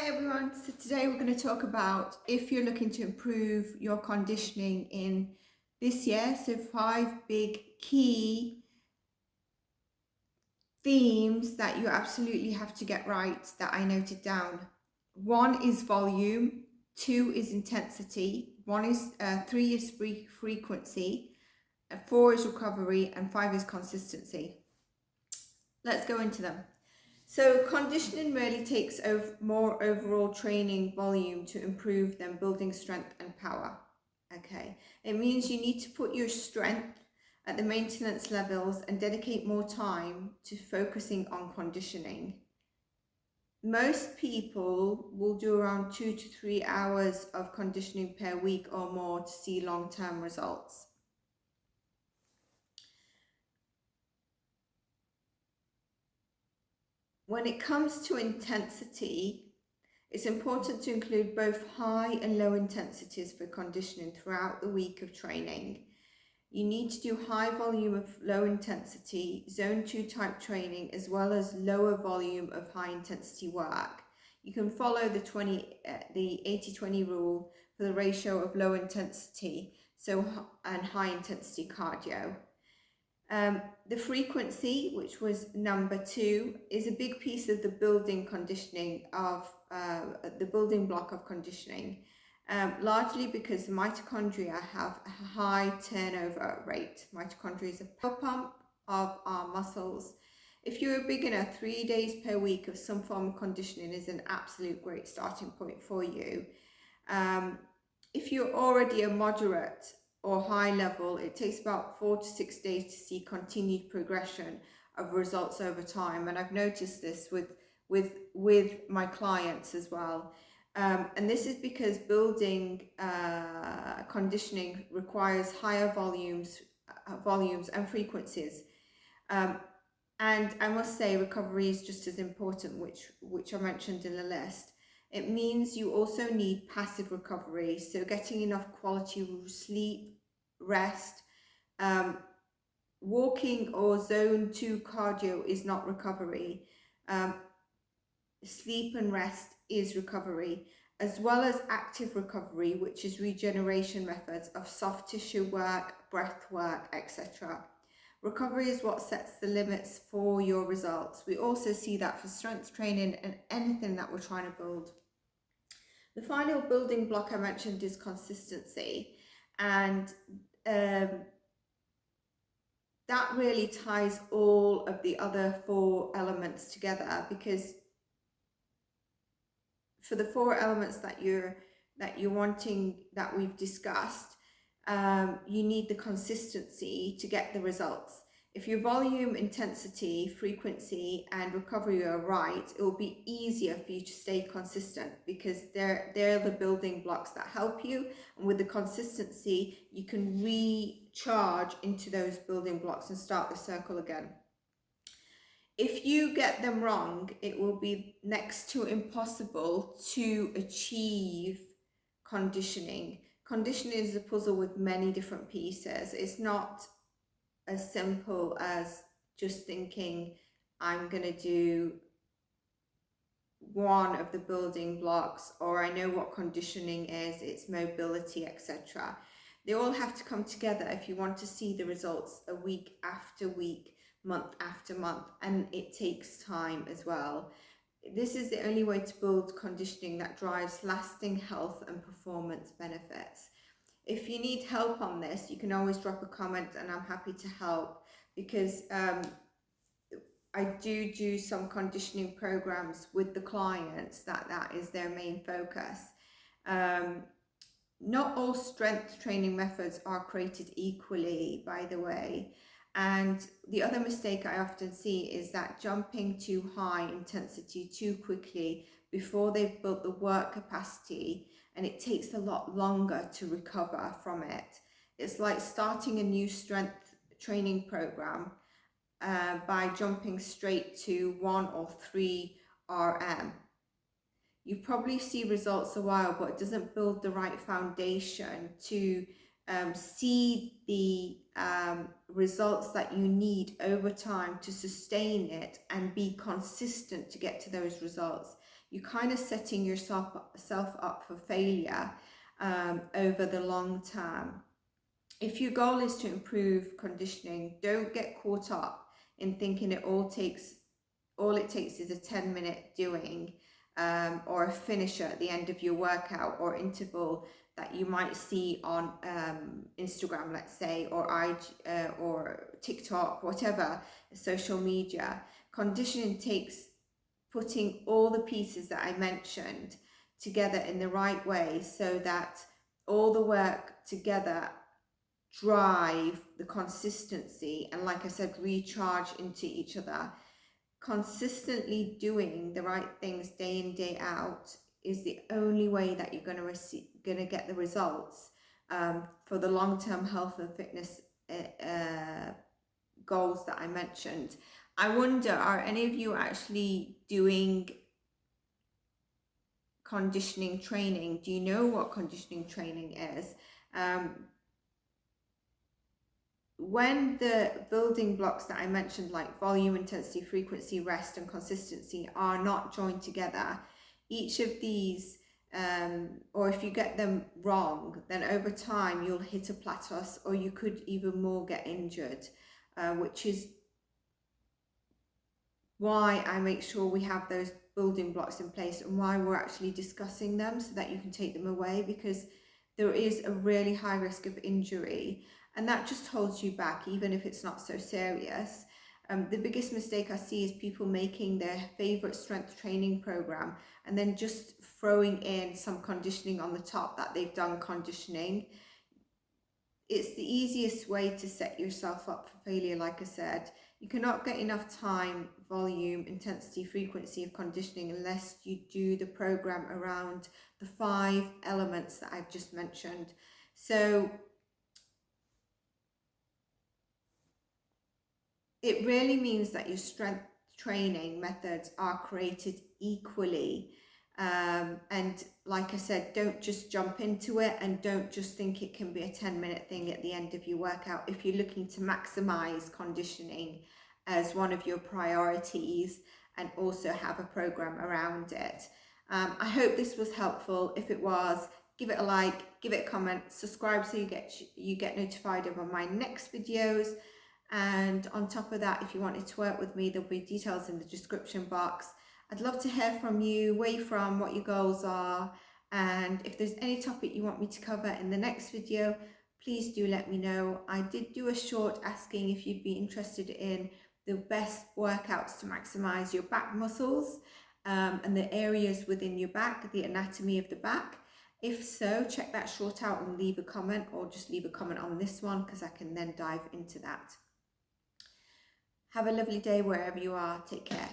Hi everyone, so today we're going to talk about if you're looking to improve your conditioning in this year. So 5 big key themes that you absolutely have to get right that I noted down. 1 is volume, 2 is intensity, 3 is frequency, 4 is recovery, and 5 is consistency. Let's go into them. So conditioning really takes more overall training volume to improve than building strength and power. Okay, it means you need to put your strength at the maintenance levels and dedicate more time to focusing on conditioning. Most people will do around 2 to 3 hours of conditioning per week or more to see long-term results. When it comes to intensity, it's important to include both high and low intensities for conditioning throughout the week of training. You need to do high volume of low intensity, zone 2 type training, as well as lower volume of high intensity work. You can follow the 80-20 rule for the ratio of low intensity and high intensity cardio. The frequency, which was number 2, is a big piece of the building block of conditioning, largely because mitochondria have a high turnover rate. Mitochondria is a power pump of our muscles. If you're a beginner, 3 days per week of some form of conditioning is an absolute great starting point for you. If you're already a moderate or high level, it takes about 4 to 6 days to see continued progression of results over time, and I've noticed this with my clients as well. And this is because building conditioning requires higher volumes and frequencies. And I must say recovery is just as important, which I mentioned in the list. It means you also need passive recovery, so getting enough quality sleep, rest. Walking or zone 2 cardio is not recovery. Sleep and rest is recovery, as well as active recovery, which is regeneration methods of soft tissue work, breath work, etc. Recovery is what sets the limits for your results. We also see that for strength training and anything that we're trying to build. The final building block I mentioned is consistency, and that really ties all of the other 4 elements together, because for the 4 elements that you're wanting, that we've discussed, you need the consistency to get the results. If your volume, intensity, frequency, and recovery are right, it will be easier for you to stay consistent, because they're the building blocks that help you. And with the consistency, you can recharge into those building blocks and start the circle again. If you get them wrong, it will be next to impossible to achieve conditioning. Conditioning is a puzzle with many different pieces. It's not as simple as just thinking, I'm going to do one of the building blocks, or I know what conditioning is, it's mobility, etc. They all have to come together if you want to see the results a week after week, month after month, and it takes time as well. This is the only way to build conditioning that drives lasting health and performance benefits. If you need help on this, you can always drop a comment and I'm happy to help, because I do some conditioning programs with the clients that is their main focus. Not all strength training methods are created equally, by the way. And the other mistake I often see is that jumping too high intensity too quickly before they've built the work capacity, and it takes a lot longer to recover from it. It's like starting a new strength training program by jumping straight to 1 or 3 RM. You probably see results a while, but it doesn't build the right foundation to see the results that you need over time to sustain it and be consistent to get to those results. you're kind of setting yourself up for failure over the long term. If your goal is to improve conditioning, don't get caught up in thinking all it takes is a 10-minute doing or a finisher at the end of your workout or interval that you might see on Instagram, let's say, or IG, or TikTok, whatever social media. Conditioning takes putting all the pieces that I mentioned together in the right way so that all the work together drive the consistency and, like I said, recharge into each other. Consistently doing the right things day in, day out is the only way that you're going to get the results for the long-term health and fitness goals that I mentioned. I wonder, are any of you actually doing conditioning training? Do you know what conditioning training is? When the building blocks that I mentioned, like volume, intensity, frequency, rest, and consistency, are not joined together, each of these, or if you get them wrong, then over time you'll hit a plateaus, or you could even more get injured, which is why I make sure we have those building blocks in place and why we're actually discussing them so that you can take them away, because there is a really high risk of injury and that just holds you back even if it's not so serious. The biggest mistake I see is people making their favorite strength training program and then just throwing in some conditioning on the top that they've done conditioning. It's the easiest way to set yourself up for failure. Like I said, you cannot get enough time, volume, intensity, frequency of conditioning unless you do the program around the 5 elements that I've just mentioned. So it really means that your strength training methods are created equally. And like I said, don't just jump into it and don't just think it can be a 10-minute thing at the end of your workout. If you're looking to maximize conditioning as one of your priorities and also have a program around it. I hope this was helpful. If it was, give it a like, give it a comment, subscribe so you get notified of my next videos. And on top of that, if you wanted to work with me, there'll be details in the description box. I'd love to hear from you, where you're from, what your goals are, and if there's any topic you want me to cover in the next video, please do let me know. I did do a short asking if you'd be interested in the best workouts to maximize your back muscles and the areas within your back, the anatomy of the back. If so, check that short out and leave a comment, or just leave a comment on this one because I can then dive into that. Have a lovely day wherever you are. Take care.